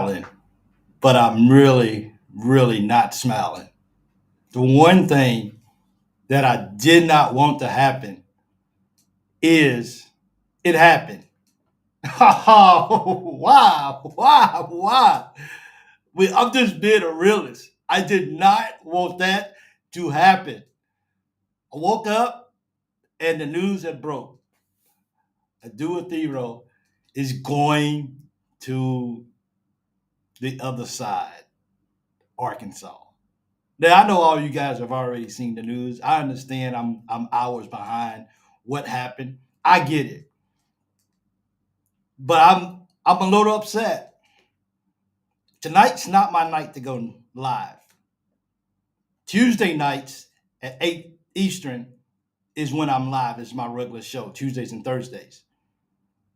smiling, but I'm really, really not smiling. The one thing that I did not want to happen is it happened. Why? I'm just being a realist. I did not want that to happen. I woke up and the news had broke. Adou Thiero is going to the other side, Arkansas. Now I know all you guys have already seen the news. I understand I'm hours behind what happened. I get it. But I'm a little upset. Tonight's not my night to go live. Tuesday nights at 8 Eastern is when I'm live. It's my regular show, Tuesdays and Thursdays.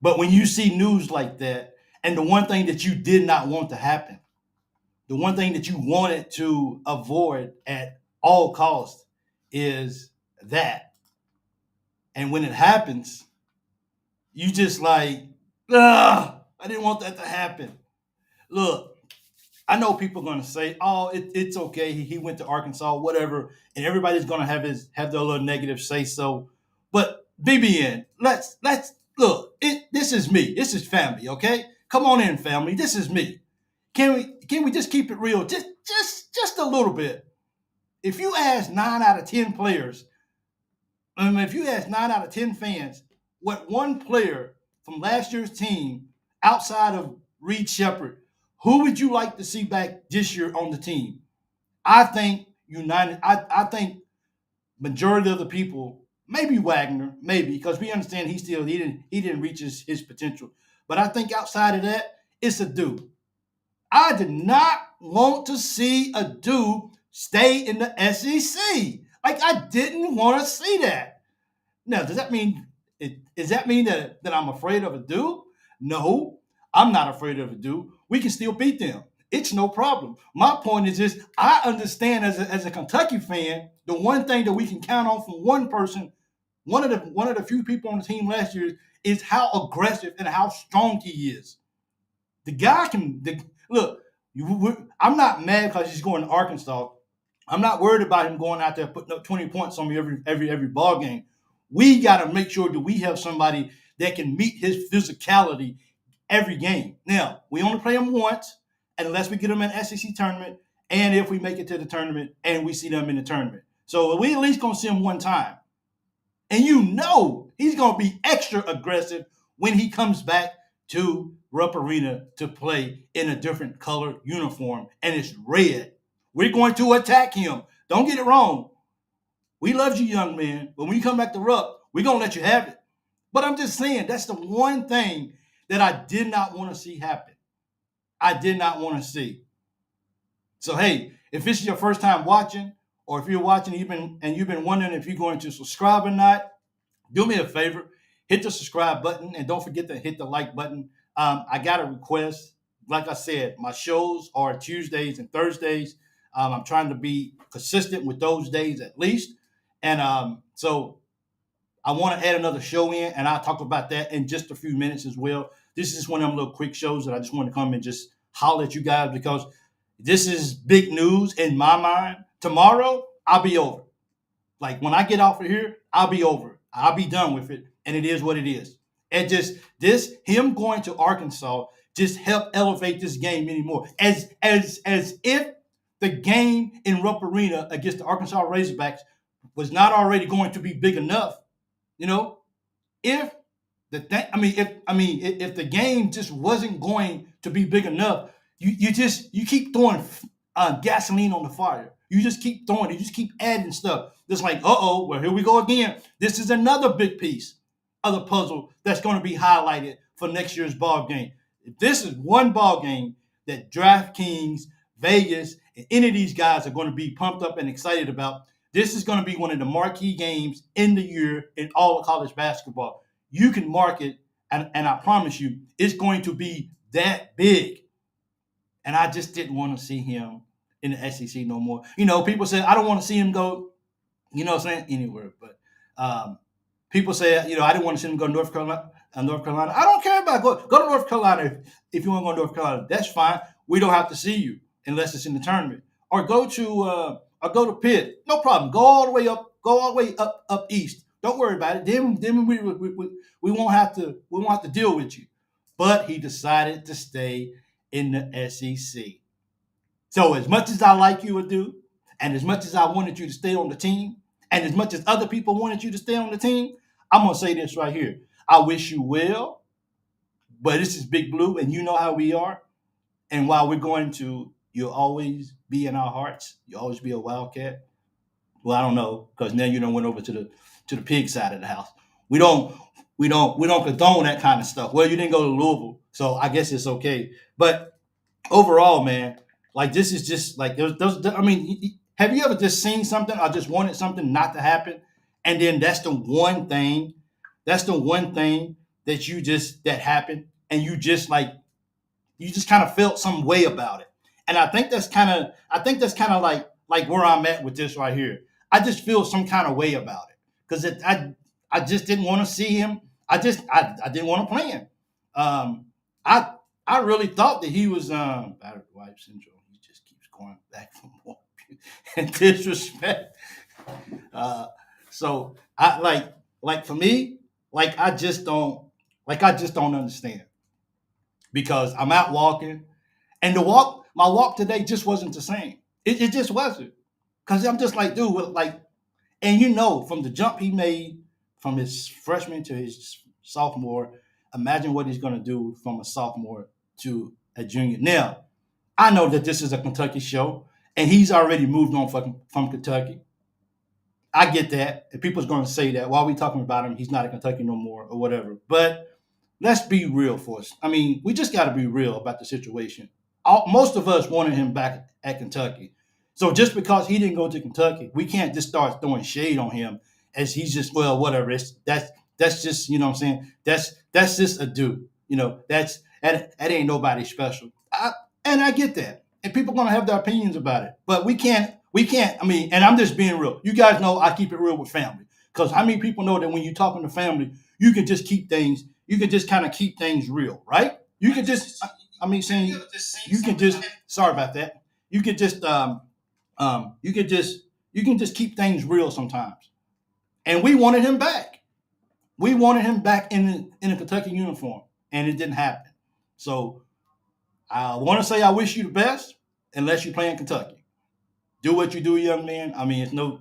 But when you see news like that, and the one thing that you did not want to happen, the one thing that you wanted to avoid at all costs is that. And when it happens, you just like, I didn't want that to happen. Look, I know people are going to say, "Oh, it's okay. He went to Arkansas, whatever," and everybody's going to have their little negative say so. But BBN, let's look. This is me. This is family. Okay, come on in, family. This is me. Can we just keep it real? Just a little bit. If you ask 9 out of 10 players, if you ask 9 out of 10 fans, what one player from last year's team outside of Reed Shepherd, who would you like to see back this year on the team? I think I think majority of the people, maybe Wagner, maybe because we understand he didn't reach his potential. But I think outside of that, it's Adou. I did not want to see Adou stay in the SEC. Like I didn't want to see that. Now, does that mean that I'm afraid of Adou? No, I'm not afraid of Adou. We can still beat them. It's no problem. My point is this: I understand as a Kentucky fan, the one thing that we can count on from one person, one of the few people on the team last year, is how aggressive and how strong he is. The guy can look. I'm not mad because he's going to Arkansas. I'm not worried about him going out there putting up 20 points on me every ball game. We got to make sure that we have somebody that can meet his physicality every game. Now, we only play him once unless we get him in an SEC tournament and if we make it to the tournament and we see them in the tournament. So we at least going to see him one time. And you know he's going to be extra aggressive when he comes back to Rupp Arena to play in a different color uniform, and it's red. We're going to attack him. Don't get it wrong. We love you, young man. But when you come back to Rupp, we're going to let you have it. But I'm just saying, that's the one thing that I did not want to see happen. I did not want to see. So, hey, if this is your first time watching, or if you're watching you've been wondering if you're going to subscribe or not, do me a favor. Hit the subscribe button, and don't forget to hit the like button. I got a request. Like I said, my shows are Tuesdays and Thursdays. I'm trying to be consistent with those days at least. And so I want to add another show in, and I'll talk about that in just a few minutes as well. This is one of them little quick shows that I just want to come and just holler at you guys because this is big news in my mind. Tomorrow, I'll be over. Like when I get off of here, I'll be over. I'll be done with it, and it is what it is. And just him going to Arkansas just helped elevate this game anymore. As if the game in Rupp Arena against the Arkansas Razorbacks was not already going to be big enough, you know. If if the game just wasn't going to be big enough, you keep throwing gasoline on the fire. You just keep throwing it. You just keep adding stuff. It's like, well, here we go again. This is another big piece of the puzzle that's going to be highlighted for next year's ball game. If this is one ball game that DraftKings, Vegas, and any of these guys are going to be pumped up and excited about, this is going to be one of the marquee games in the year in all of college basketball. You can mark it, and I promise you, it's going to be that big. And I just didn't want to see him in the SEC no more. You know, people say, I don't want to see him go, you know what I'm saying, anywhere. But people say, you know, I didn't want to see him go to North Carolina. I don't care about go to North Carolina if you want to go to North Carolina. That's fine. we don't have to see you unless it's in the tournament. Or go to Pitt. No problem. Go all the way up. Go all the way up east. Don't worry about it. Then we won't have to deal with you. But he decided to stay in the SEC. So as much as I like you, Adou, and as much as I wanted you to stay on the team, and as much as other people wanted you to stay on the team, I'm gonna say this right here. I wish you well, but this is Big Blue, and you know how we are. And while we're going to, you'll always be in our hearts. You'll always be a Wildcat. Well, I don't know, because now you done went over to the pig side of the house. We don't we don't condone that kind of stuff. Well, you didn't go to Louisville, so I guess it's okay. But overall, man, like this is just like there's I mean, have you ever just seen something or just wanted something not to happen, and then that's the one thing that you just that happened, and you just kind of felt some way about it. And I think that's kind of like where I'm at with this right here. I just feel some kind of way about it because I just didn't want to see him. I didn't want to play him. Um, I I really thought that he was battered wife syndrome. He just keeps going back for more and disrespect. Uh, so I like for me, like I just don't understand because I'm out walking and my walk today just wasn't the same. It just wasn't. Cause I'm just like, dude, like, and from the jump he made from his freshman to his sophomore, imagine what he's gonna do from a sophomore to a junior. Now, I know that this is a Kentucky show, and he's already moved on from Kentucky. I get that. And people's gonna say that while we talking about him, he's not a Kentucky no more or whatever. But let's be real for us. I mean, we just gotta be real about the situation. Most of us wanted him back at Kentucky. So just because he didn't go to Kentucky, we can't just start throwing shade on him as he's just well, whatever. That's just what I'm saying. That's just a dude. That ain't nobody special. And I get that, and people gonna have their opinions about it, but we can't. I mean, and I'm just being real. You guys know I keep it real with family because how many people know that when you're talking to family, you can just keep things. You can just kind of keep things real, right? You can just. I mean, saying you can just. Sorry about that. You can just you can just keep things real sometimes. And we wanted him back. We wanted him back in a Kentucky uniform, and it didn't happen. So I want to say I wish you the best, unless you play in Kentucky. Do what you do, young man. I mean, it's no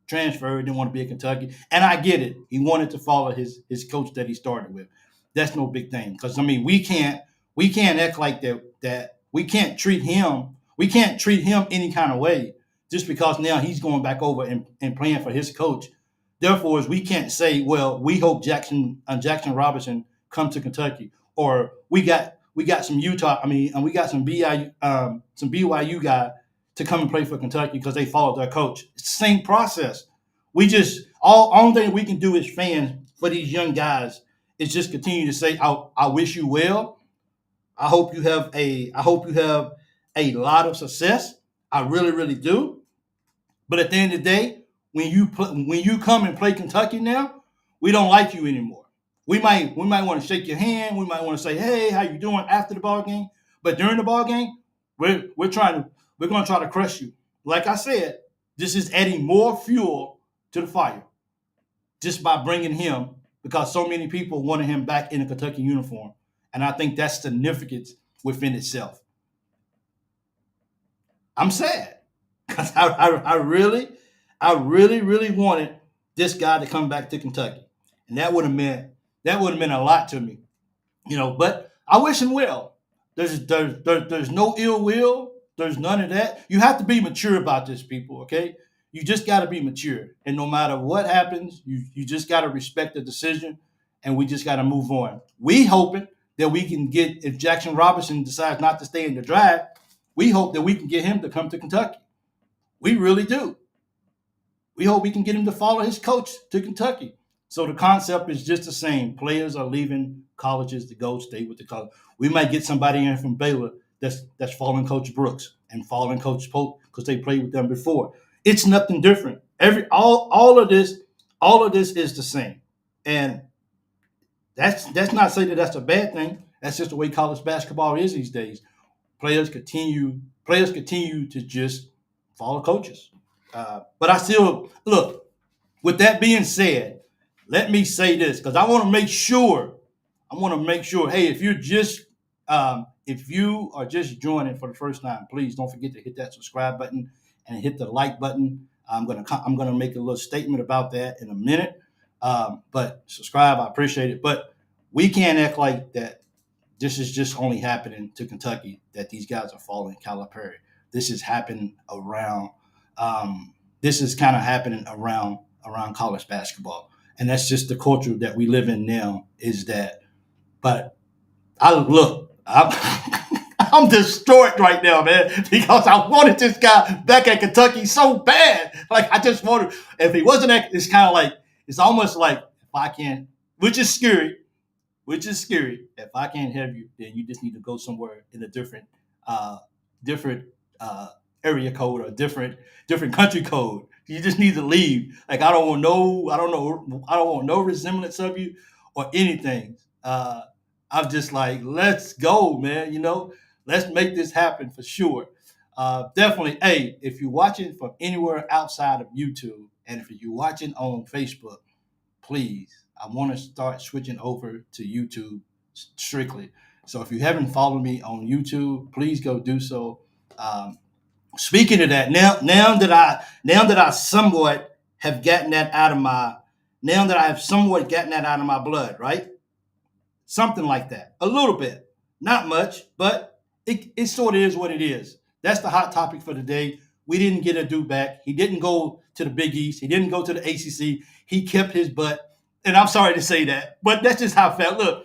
transfer. He didn't want to be at Kentucky, and I get it. He wanted to follow his coach that he started with. That's no big thing because I mean we can't act like that we can't treat him any kind of way just because now he's going back over and playing for his coach. Therefore, as we can't say, well, we hope Jackson Robinson come to Kentucky, or we got some Utah. I mean, and we got some BYU guy to come and play for Kentucky because they followed their coach. It's the same process. We just all only thing we can do as fans for these young guys is just continue to say, I wish you well. I hope you have a lot of success. I really, really do. But at the end of the day, when you come and play Kentucky now, we don't like you anymore. We might want to shake your hand. We might want to say, hey, how you doing after the ball game? But during the ball game, we're going to try to crush you. Like I said, this is adding more fuel to the fire just by bringing him because so many people wanted him back in a Kentucky uniform. And I think that's significant within itself. I'm sad because I really, really wanted this guy to come back to Kentucky, and that would have meant a lot to me, But I wish him well. There's no ill will. There's none of that. You have to be mature about this, people. Okay, you just got to be mature, and no matter what happens, you just got to respect the decision, and we just got to move on. We hoping that we can get if Jackson Robinson decides not to stay in the draft, we hope that we can get him to come to Kentucky. We really do. We hope we can get him to follow his coach to Kentucky. So the concept is just the same. Players are leaving colleges to go stay with the college. We might get somebody in from Baylor that's following Coach Brooks and following Coach Polk because they played with them before. It's nothing different. All of this is the same. And that's not saying that that's a bad thing. That's just the way college basketball is these days. players continue to just follow coaches. But I still look. With that being said, let me say this because I want to make sure. Hey, if you are just joining for the first time, please don't forget to hit that subscribe button and hit the like button. I'm gonna make a little statement about that in a minute. But subscribe, I appreciate it. But we can't act like that. This is just only happening to Kentucky. That these guys are following Calipari. This is happening around. This is kind of happening around college basketball, and that's just the culture that we live in now. Is that? But I'm I'm destroyed right now, man, because I wanted this guy back at Kentucky so bad. Like I just wanted. If he wasn't, it's kind of like it's almost like if I can't, which is scary. If I can't have you, then you just need to go somewhere in a uh, different area code or different country code. You just need to leave. Like I don't want no resemblance of you or anything. I'm just like, let's go, man. Let's make this happen for sure. Definitely. Hey, if you're watching from anywhere outside of YouTube, and if you're watching on Facebook, please, I want to start switching over to YouTube strictly. So if you haven't followed me on YouTube, please go do so. Um, Speaking of that, now that I somewhat have gotten that out of my now that I have somewhat gotten that out of my blood, right? Something like that. A little bit. Not much, but it sort of is what it is. That's the hot topic for today. We didn't get Adou back. He didn't go to the Big East. He didn't go to the ACC. He kept his butt. And I'm sorry to say that, but that's just how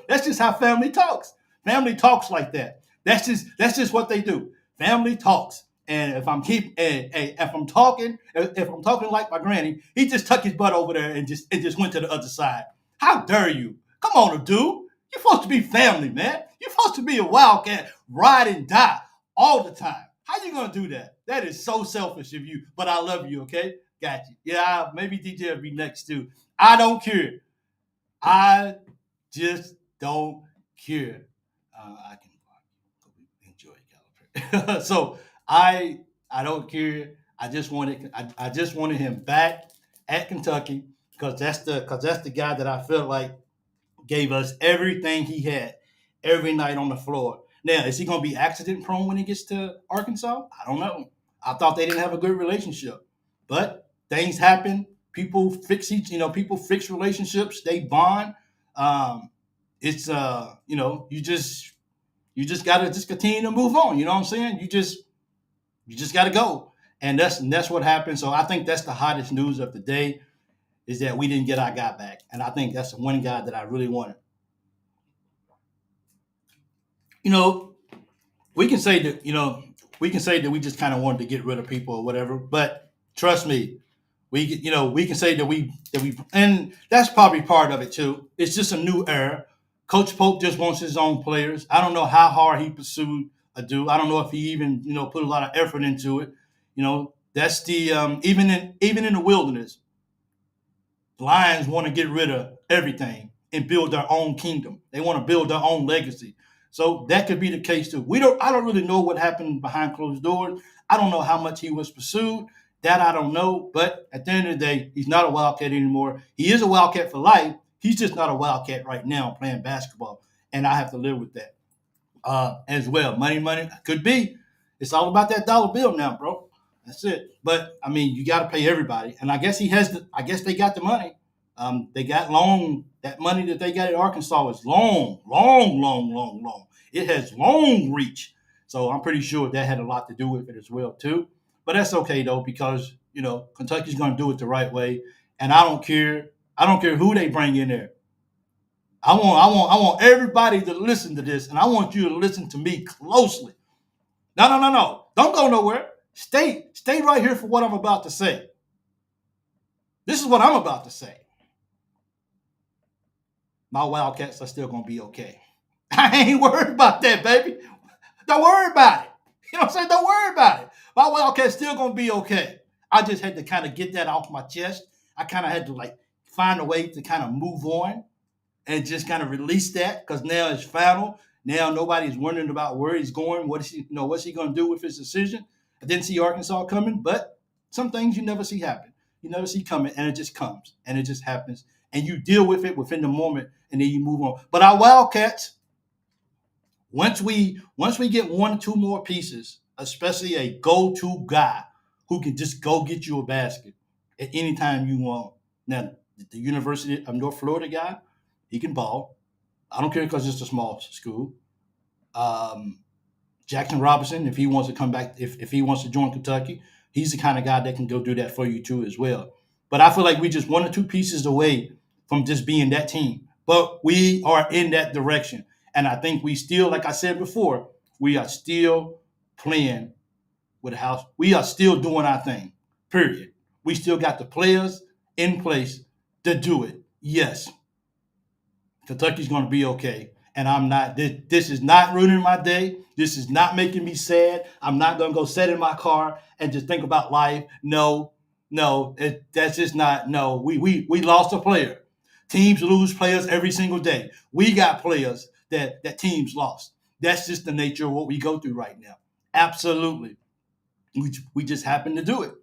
that's just how family talks. Family talks like that. That's just what they do. Family talks. And if I'm talking like my granny, he just tucked his butt over there and just went to the other side. How dare you? Come on, dude. You're supposed to be family, man. You're supposed to be a Wildcat, ride and die all the time. How you gonna do that? That is so selfish of you. But I love you, okay? Got you. Yeah, maybe DJ will be next too. I don't care. I just don't care. I can enjoy Calipari. So I don't care. I just wanted him back at Kentucky because that's the guy that I felt like gave us everything he had every night on the floor. Now, is he going to be accident prone when he gets to Arkansas? I don't know. I thought they didn't have a good relationship, but things happen. People fix relationships. They bond. It's you just gotta just continue to move on. You know what I'm saying? You just gotta go, and that's what happened. So I think that's the hottest news of the day is that we didn't get our guy back, and I think that's the one guy that I really wanted. You know, we can say that we just kind of wanted to get rid of people or whatever, but trust me, we can say that we and that's probably part of it too. It's just a new era. Coach Pope just wants his own players. I don't know how hard he pursued Adou. I don't know if he even put a lot of effort into it. That's the even in the wilderness, lions want to get rid of everything and build their own kingdom. They want to build their own legacy. So that could be the case too. I don't really know what happened behind closed doors. I don't know how much he was pursued. That I don't know. But at the end of the day, he's not a Wildcat anymore. He is a Wildcat for life. He's just not a Wildcat right now playing basketball. And I have to live with that as well. Money, could be. It's all about that dollar bill now, bro. That's it. But I mean, you got to pay everybody, and I guess I guess they got the money. They got long. That money that they got at Arkansas is long, long, long, long, long. It has long reach. So I'm pretty sure that had a lot to do with it as well too. But that's okay though because Kentucky's going to do it the right way, and I don't care. I don't care who they bring in there. I want everybody to listen to this, and I want you to listen to me closely. No, no, no, no. Don't go nowhere. Stay right here for what I'm about to say. This is what I'm about to say. My Wildcats are still going to be okay. I ain't worried about that, baby. Don't worry about it. You know what I'm saying? Don't worry about it. My Wildcats still going to be okay. I just had to kind of get that off my chest. I kind of had to find a way to kind of move on and just kind of release that because now it's final. Now nobody's wondering about where he's going. What's he going to do with his decision? I didn't see Arkansas coming, but some things you never see happen. You never see coming, and it just comes, and it just happens, and you deal with it within the moment, and then you move on. But our Wildcats, once we get one or two more pieces, especially a go-to guy who can just go get you a basket at any time you want. Now, the University of North Florida guy, he can ball. I don't care because it's a small school. Um, Jackson Robinson, if he wants to come back, if he wants to join Kentucky, he's the kind of guy that can go do that for you too as well. But I feel like we just one or two pieces away from just being that team. But we are in that direction. And I think we still, like I said before, we are still playing with the house. We are still doing our thing, period. We still got the players in place to do it. Yes, Kentucky's going to be okay. And I'm not, this is not ruining my day. This is not making me sad. I'm not going to go sit in my car and just think about life. No, that's just not, no. We lost a player. Teams lose players every single day. We got players that teams lost. That's just the nature of what we go through right now. Absolutely. We just happen to do it.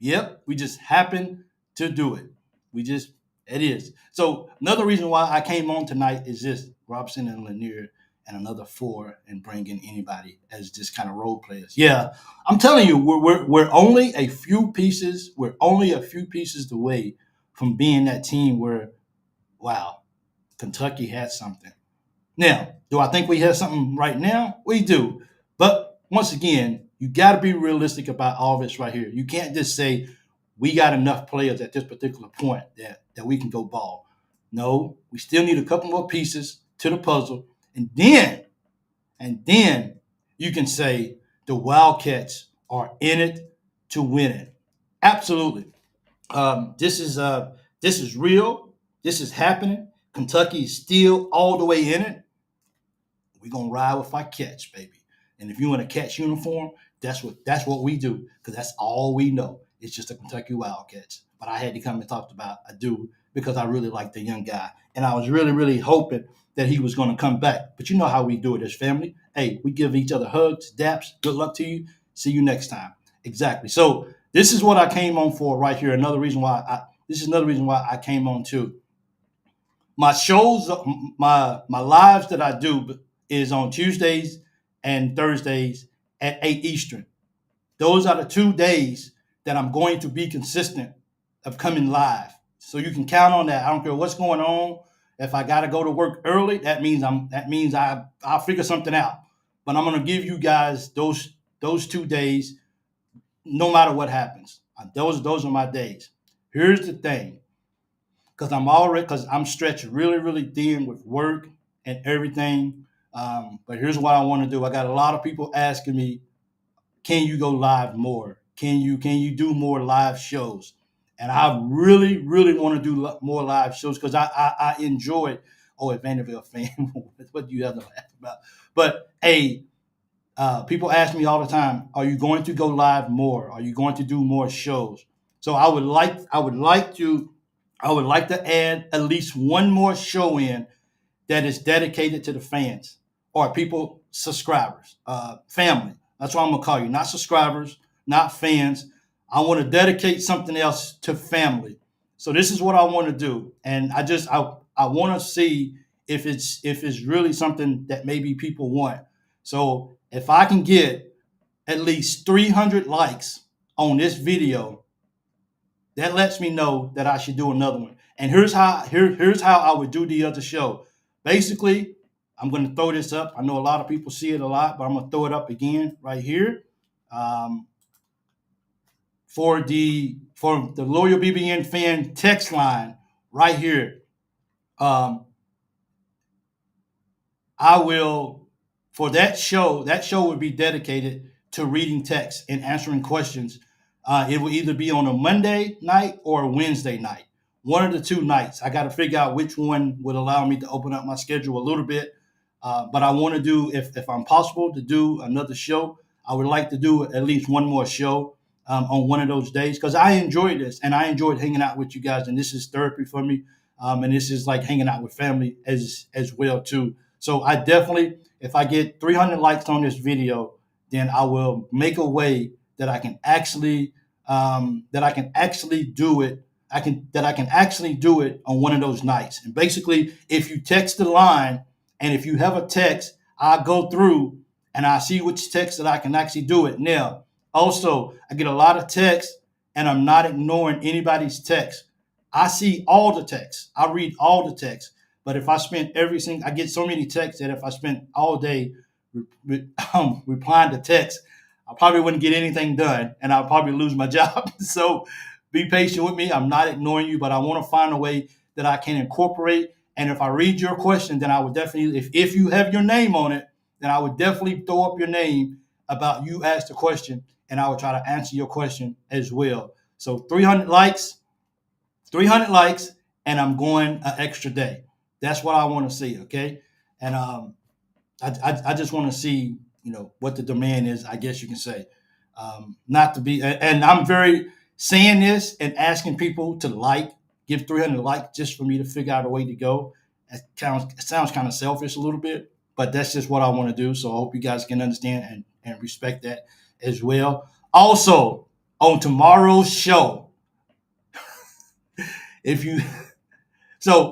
Yep, we just happen to do it. It is. So another reason why I came on tonight is this: Robson and Lanier and another four, and bring in anybody as just kind of role players. Yeah, I'm telling you, we're only a few pieces. We're only a few pieces away from being that team where, wow, Kentucky had something. Now, do I think we have something right now? We do. But once again, you got to be realistic about all this right here. You can't just say we got enough players at this particular point that we can go ball. No, we still need a couple more pieces to the puzzle. And then you can say the Wildcats are in it to win it. Absolutely. This is real. This is happening. Kentucky is still all the way in it. We're gonna ride with our Cats, baby. And if you in a Cats uniform, that's what we do, because that's all we know. It's just the Kentucky Wildcats. But I had to come and talk about Adou because I really like the young guy, and I was really, really hoping that he was going to come back. But you know how we do it as family. Hey, we give each other hugs, daps. Good luck to you. See you next time. Exactly. So this is what I came on for right here. This is another reason why I came on too. My shows, my lives that I do is on Tuesdays and Thursdays at 8 Eastern. Those are the 2 days that I'm going to be consistent of coming live. So you can count on that. I don't care what's going on. If I got to go to work early, that means I'll figure something out. But I'm going to give you guys those 2 days, no matter what happens. Those are my days. Here's the thing, because I'm stretched really, really thin with work and everything. But here's what I want to do. I got a lot of people asking me, can you go live more? Can you do more live shows? And I really, really want to do more live shows because I enjoy. Oh, a Vanderbilt fan, what do you have to laugh about? But hey, people ask me all the time, are you going to go live more? Are you going to do more shows? So I would like to add at least one more show in that is dedicated to the fans or people, subscribers, family. That's what I'm gonna call you. Not subscribers, not fans. I want to dedicate something else to family. So this is what I want to do, and I want to see if it's really something that maybe people want. So if I can get at least 300 likes on this video, that lets me know that I should do another one. And here's how I would do the other show. Basically, I'm going to throw this up. I know a lot of people see it a lot, but I'm going to throw it up again right here. For the Loyal BBN fan text line right here. I will, for that show would be dedicated to reading text and answering questions. It will either be on a Monday night or a Wednesday night. One of the 2 nights. I got to figure out which one would allow me to open up my schedule a little bit. But I want to do, if I'm possible, to do another show. I would like to do at least one more show on one of those days, because I enjoy this and I enjoyed hanging out with you guys, and this is therapy for me, and this is like hanging out with family as well too. So I definitely if I get 300 likes on this video, then I will make a way that I can actually do it. I can actually do it on one of those nights. And basically, if you text the line, and if you have a text, I'll go through and I see which text that I can actually do it. Now, also, I get a lot of texts, and I'm not ignoring anybody's text. I see all the texts. I read all the texts. But if I spend I get so many texts that if I spent all day replying to texts, I probably wouldn't get anything done, and I'll probably lose my job. So be patient with me. I'm not ignoring you, but I want to find a way that I can incorporate. And if I read your question, then I would definitely, if you have your name on it, then I would definitely throw up your name about you asked the question, and I would try to answer your question as well. So 300 likes, and I'm going an extra day. That's what I want to see, okay? And I just want to see, what the demand is, I guess you can say. Not to be, and I'm very saying this and asking people to give 300 likes just for me to figure out a way to go. It sounds kind of selfish a little bit, but that's just what I want to do. So I hope you guys can understand and respect that as well. Also, on tomorrow's show,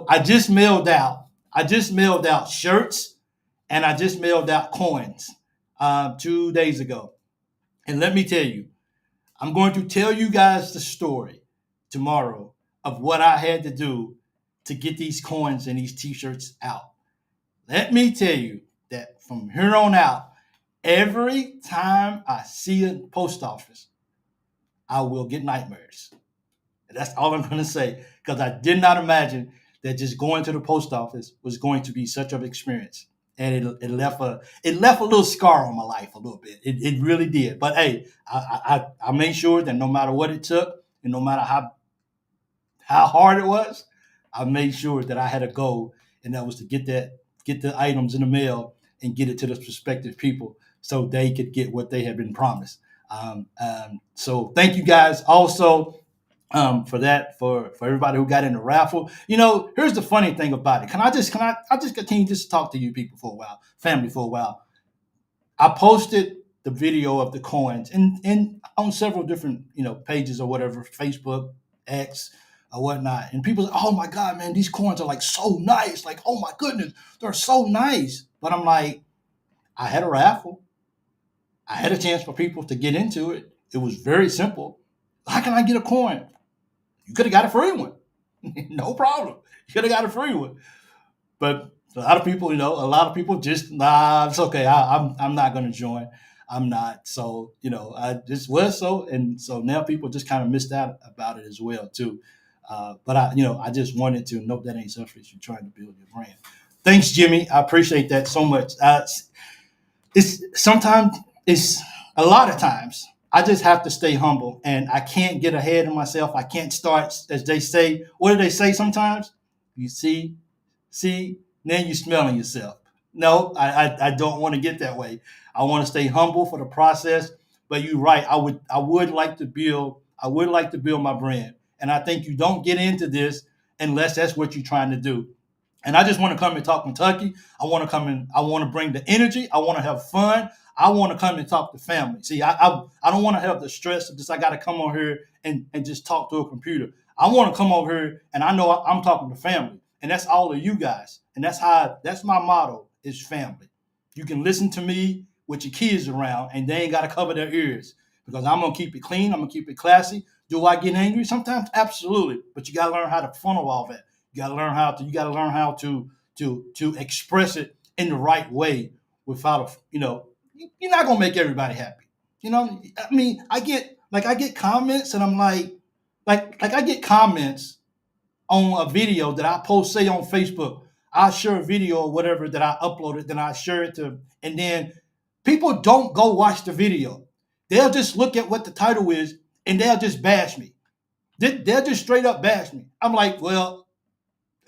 I just mailed out shirts, and I just mailed out coins 2 days ago. And let me tell you, I'm going to tell you guys the story tomorrow of what I had to do to get these coins and these t-shirts out. Let me tell you that from here on out, every time I see a post office, I will get nightmares. And that's all I'm going to say, because I did not imagine that just going to the post office was going to be such an experience. And it left a little scar on my life a little bit. It really did. But hey, I made sure that no matter what it took, and no matter how hard it was, I made sure that I had a goal, and that was to get the items in the mail and get it to the prospective people so they could get what they had been promised. So thank you guys also for that, for everybody who got in the raffle. Here's the funny thing about it. Can I just continue just to talk to you people for a while, family for a while? I posted the video of the coins and on several different pages or whatever, Facebook, X, or whatnot, and people say, "Oh my God, man, these coins are like so nice! Like, oh my goodness, they're so nice." But I'm like, I had a raffle. I had a chance for people to get into it. It was very simple. How can I get a coin? You could have got a free one. No problem. You could have got a free one. But a lot of people just, nah, it's okay. I'm not going to join. I'm not. So, I just was so. And so now people just kind of missed out about it as well, too. But I just wanted to note that ain't selfish. You're trying to build your brand. Thanks, Jimmy. I appreciate that so much. It's a lot of times I just have to stay humble, and I can't get ahead of myself. I can't start, as they say. What do they say sometimes? You see, then you smelling yourself. No, I don't want to get that way. I want to stay humble for the process. But you're right. I would like to build my brand, and I think you don't get into this unless that's what you're trying to do. And I just want to come and talk Kentucky. I want to bring the energy. I want to have fun. I want to come and talk to family. See, I don't want to have the stress of just I got to come on here and just talk to a computer. I want to come over here and I know I'm talking to family. And that's all of you guys. And that's my motto is family. You can listen to me with your kids around and they ain't got to cover their ears because I'm going to keep it clean. I'm going to keep it classy. Do I get angry? Sometimes, absolutely. But you got to learn how to funnel all that. You got to learn how to express it in the right way without you're not gonna make everybody happy. I mean, I get comments, and I'm like I get comments on a video that I post, say on Facebook. I share a video or whatever that I uploaded, then I share it to, and then people don't go watch the video. They'll just look at what the title is, and they'll just bash me. They'll just straight up bash me. I'm like, well,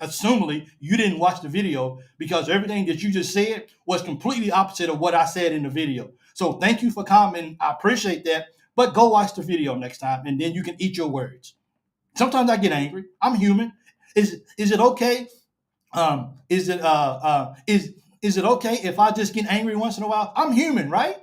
assumingly you didn't watch the video because everything that you just said was completely opposite of what I said in the video. So thank you for commenting. I appreciate that. But go watch the video next time, and then you can eat your words. Sometimes I get angry. I'm human. Is it okay? Is is it okay if I just get angry once in a while? I'm human, right?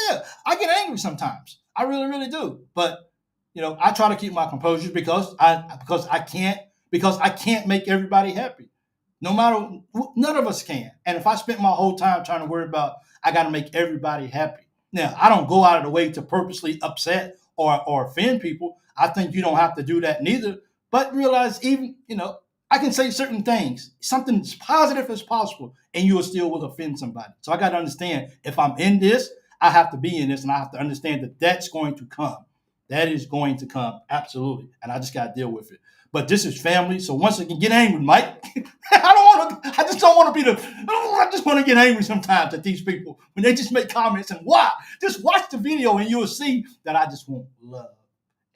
Yeah. I get angry sometimes. I really, really do. But I try to keep my composure because I can't make everybody happy. No matter, none of us can. And if I spent my whole time trying to worry about I got to make everybody happy. Now, I don't go out of the way to purposely upset or offend people. I think you don't have to do that neither. But realize even, I can say certain things, something as positive as possible, and you will still will offend somebody. So I got to understand if I'm in this, I have to be in this, and I have to understand that that's going to come. That is going to come, absolutely, and I just got to deal with it. But this is family, so once I can get angry, Mike, I just don't want to be I just want to get angry sometimes at these people when they just make comments and why. Just watch the video and you'll see that I just want love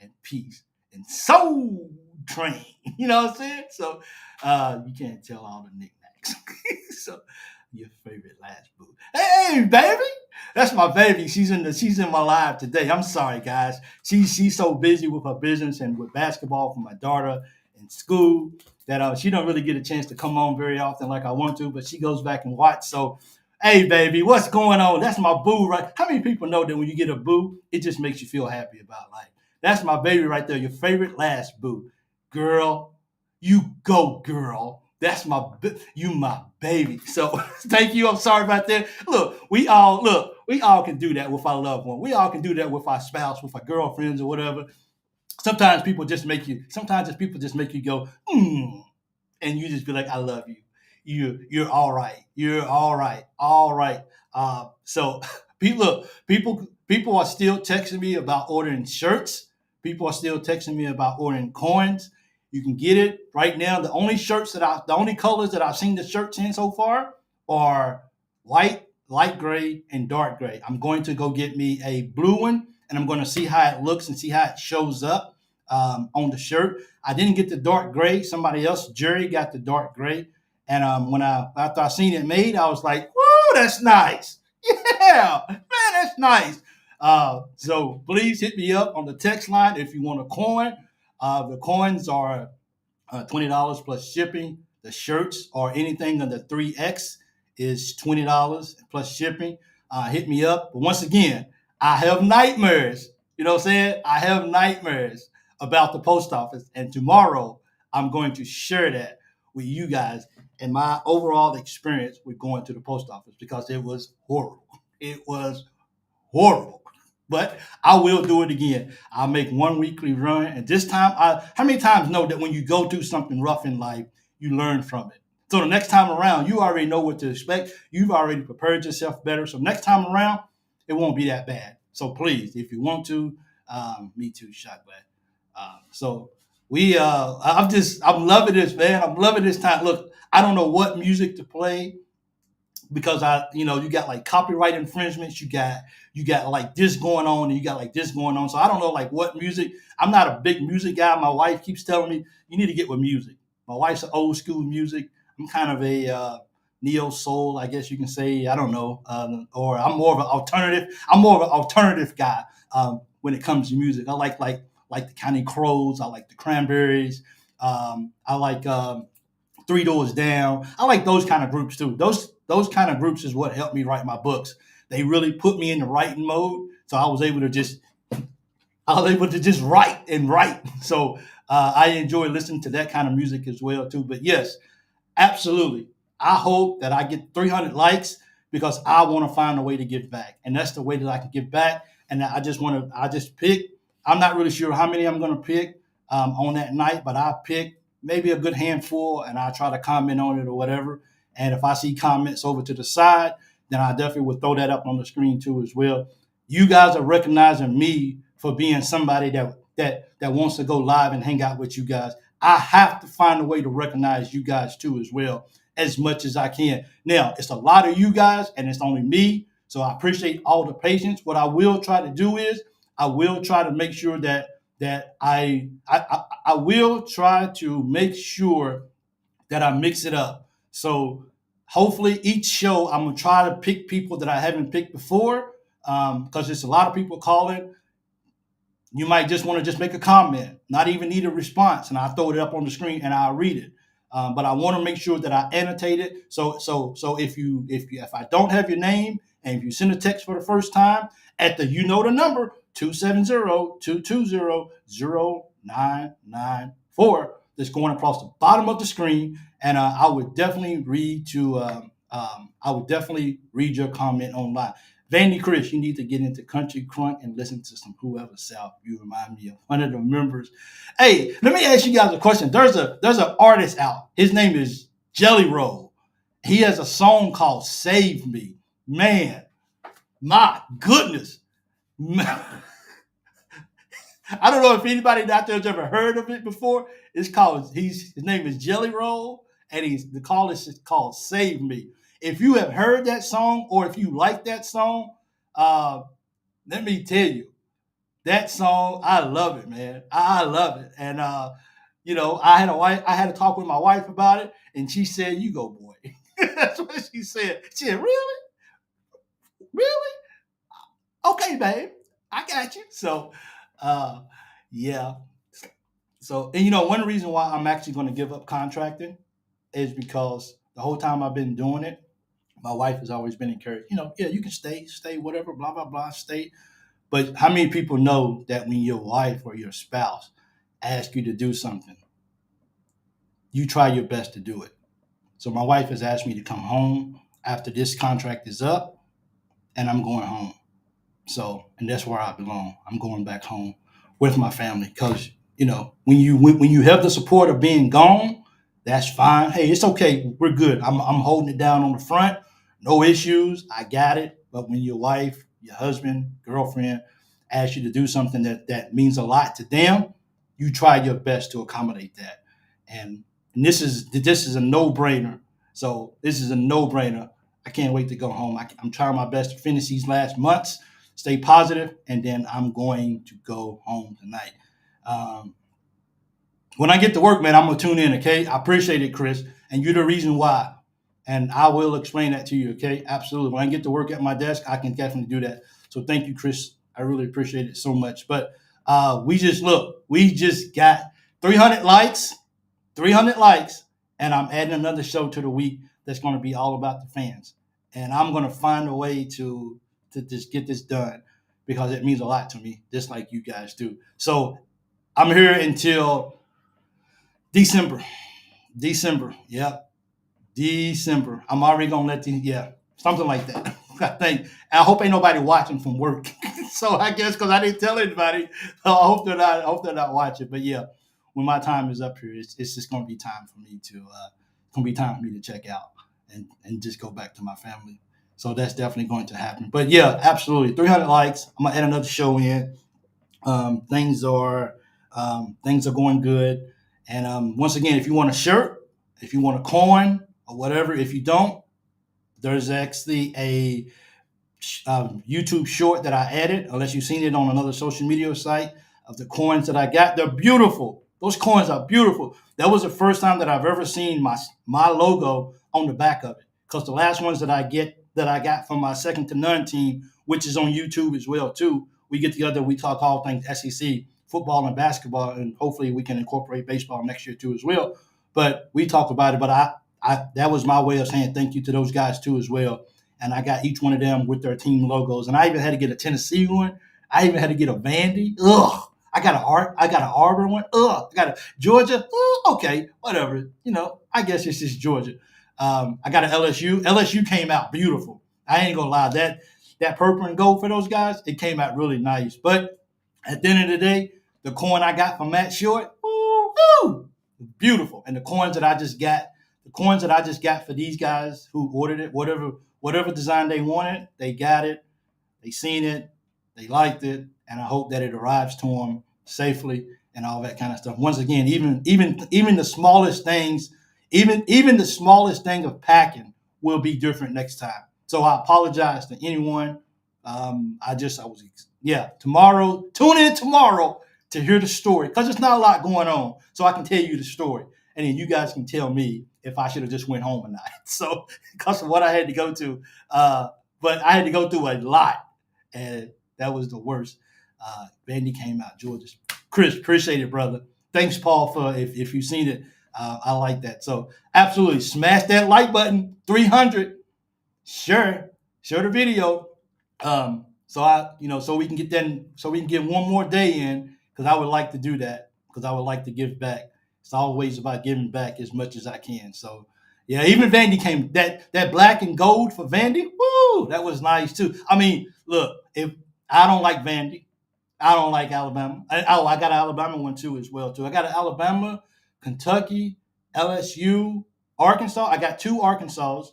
and peace and soul train. You know what I'm saying? So you can't tell all the knickknacks. So your favorite last boo. Hey, baby. That's my baby. She's in my live today. I'm sorry, guys. She's so busy with her business and with basketball for my daughter in school that she don't really get a chance to come on very often like I want to, but she goes back and watch. So, hey, baby, what's going on? That's my boo, right? How many people know that when you get a boo, it just makes you feel happy about life? That's my baby right there, your favorite last boo. Girl, you go, girl. That's my baby. So thank you. I'm sorry about that. Look, we all can do that with our loved one. We all can do that with our spouse, with our girlfriends or whatever. Sometimes people just make you go, and you just be like, I love you. You're all right. You're all right. All right. So people are still texting me about ordering shirts. People are still texting me about ordering coins. You can get it right now. The only colors that I've seen the shirts in so far are white, light gray, and dark gray. I'm going to go get me a blue one, and I'm going to see how it looks and see how it shows up on the shirt. I didn't get the dark gray. Somebody else, Jerry, got the dark gray. And after I seen it made, I was like, "Whoa, that's nice! Yeah, man, that's nice." So please hit me up on the text line if you want a coin. The coins are $20 plus shipping. The shirts or anything under 3X is $20 plus shipping. Hit me up. But once again, I have nightmares. You know what I'm saying? I have nightmares about the post office. And tomorrow, I'm going to share that with you guys and my overall experience with going to the post office because it was horrible. It was horrible. But I will do it again. I'll make one weekly run. And this time, how many times know that when you go through something rough in life, you learn from it? So the next time around, you already know what to expect. You've already prepared yourself better. So next time around, it won't be that bad. So please, if you want to, me too, shot glad. So I'm loving this, man. I'm loving this time. Look, I don't know what music to play because you got like copyright infringements, you got like this going on, and you got like this going on. So I don't know like what music. I'm not a big music guy. My wife keeps telling me you need to get with music. My wife's an old school music. I'm kind of a neo soul, I guess you can say. I don't know, or I'm more of an alternative. I'm more of an alternative guy when it comes to music. I like the Counting Crows. I like the Cranberries. I like Three Doors Down. I like those kind of groups too. Those kind of groups is what helped me write my books. They really put me in the writing mode, so I was able to just write and write. So I enjoy listening to that kind of music as well too. But yes, absolutely. I hope that I get 300 likes because I want to find a way to give back, and that's the way that I can give back. And I just pick. I'm not really sure how many I'm going to pick on that night, but I pick maybe a good handful, and I try to comment on it or whatever. And if I see comments over to the side, then I definitely will throw that up on the screen too as well. You guys are recognizing me for being somebody that wants to go live and hang out with you guys. I have to find a way to recognize you guys too as well as much as I can. Now, it's a lot of you guys, and it's only me, so I appreciate all the patience. What I will try to do is I will try to make sure that I will try to make sure that I mix it up. So hopefully each show I'm gonna try to pick people that I haven't picked before because there's a lot of people calling. You might just want to just make a comment, not even need a response, and I'll throw it up on the screen and I'll read it. But I want to make sure that I annotate it. So if I don't have your name and if you send a text for the first time at the the number 270-220-0994 that's going across the bottom of the screen, and I would definitely read your comment online. Vandy Chris, you need to get into country crunk and listen to some whoever South. You remind me of one of the members. Hey, let me ask you guys a question. There's an artist out. His name is Jelly Roll. He has a song called "Save Me." Man, my goodness. I don't know if anybody out there has ever heard of it before. His name is Jelly Roll, and the call is called "Save Me." If you have heard that song or if you like that song, let me tell you, that song, I love it, man. I love it. And I had a talk with my wife about it, and she said, "You go, boy." That's what she said. She said, "Really? Really? Okay, babe. I got you." So yeah. So, and one reason why I'm actually going to give up contracting is because the whole time I've been doing it, my wife has always been encouraged, yeah, you can stay, whatever, blah, blah, blah, stay. But how many people know that when your wife or your spouse asks you to do something, you try your best to do it? So my wife has asked me to come home after this contract is up, and I'm going home. So, and that's where I belong. I'm going back home with my family because, when you have the support of being gone, that's fine. Hey, it's okay. We're good. I'm holding it down on the front. No issues. I got it. But when your wife, your husband, girlfriend asks you to do something that means a lot to them, you try your best to accommodate that. And this is a no-brainer. So this is a no-brainer. I can't wait to go home. I'm trying my best to finish these last months, stay positive, and then I'm going to go home tonight. When I get to work, man, I'm going to tune in, okay? I appreciate it, Chris, and you're the reason why. And I will explain that to you, okay? Absolutely. When I get to work at my desk, I can definitely do that. So thank you, Chris. I really appreciate it so much. But we just got 300 likes, and I'm adding another show to the week that's going to be all about the fans. And I'm going to find a way to just get this done because it means a lot to me, just like you guys do. So I'm here until December. Yep. December. I'm already going to something like that. I think. I hope ain't nobody watching from work. So I guess because I didn't tell anybody, I hope they're not watching. But yeah, when my time is up here, it's just going to be time for me to check out and just go back to my family. So that's definitely going to happen. But yeah, absolutely. 300 likes. I'm gonna add another show in. Things are going good. And once again, if you want a shirt, if you want a coin or whatever, if you don't, there's actually a YouTube short that I added, unless you've seen it on another social media site, of the coins that I got. They're beautiful. Those coins are beautiful. That was the first time that I've ever seen my logo on the back of it. Because the last ones that I got from my second to none team, which is on YouTube as well too. We get together, we talk all things SEC, football and basketball, and hopefully we can incorporate baseball next year too as well. But we talk about it. But I that was my way of saying thank you to those guys too as well. And I got each one of them with their team logos. And I even had to get a Tennessee one. I even had to get a Vandy. Ugh. I got an Auburn one. Ugh. I got a Georgia. Okay, whatever. I guess it's just Georgia. I got an LSU. LSU came out beautiful. I ain't gonna lie. That purple and gold for those guys, it came out really nice. But at the end of the day, the coin I got from Matt Short, beautiful. And the coins that I just got for these guys who ordered it, whatever design they wanted, they got it, they seen it, they liked it, and I hope that it arrives to them safely and all that kind of stuff. Once again, even the smallest things, even the smallest thing of packing will be different next time. So I apologize to anyone. Tomorrow, tune in tomorrow to hear the story because there's not a lot going on. So I can tell you the story. And then you guys can tell me if I should have just went home or not. So because of what I had to go to, but I had to go through a lot, and that was the worst. Vandy came out, Georgia. Chris, appreciate it, brother. Thanks, Paul, for if you've seen it. I like that. So absolutely smash that like button. 300. Share the video. So we can get that. So we can get one more day in because I would like to do that because I would like to give back. It's always about giving back as much as I can. So yeah, even Vandy came that black and gold for Vandy. Woo, that was nice too. I mean, look, if I don't like Vandy, I don't like Alabama. I got an Alabama one too as well too. I got an Alabama, Kentucky, LSU, Arkansas. I got two Arkansas.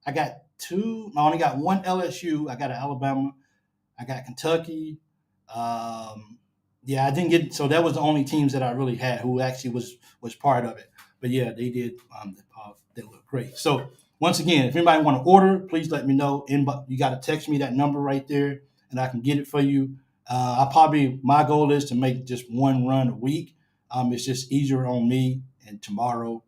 I got two. I only got one LSU. I got an Alabama. I got Kentucky. Yeah, I didn't get. So that was the only teams that I really had who actually was part of it. But yeah, they did. They look great. So once again, if anybody want to order, please let me know. You got to text me that number right there, and I can get it for you. My goal is to make just one run a week. It's just easier on me. And tomorrow,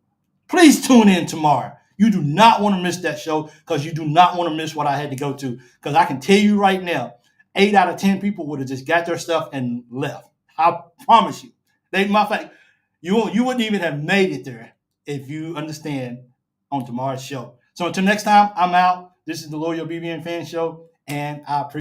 please tune in tomorrow. You do not want to miss that show because you do not want to miss what I had to go to. Because I can tell you right now, 8 out of 10 people would have just got their stuff and left. I promise you. Matter of fact, you wouldn't even have made it there if you understand on tomorrow's show. So until next time, I'm out. This is the Loyal BBN Fan Show, and I appreciate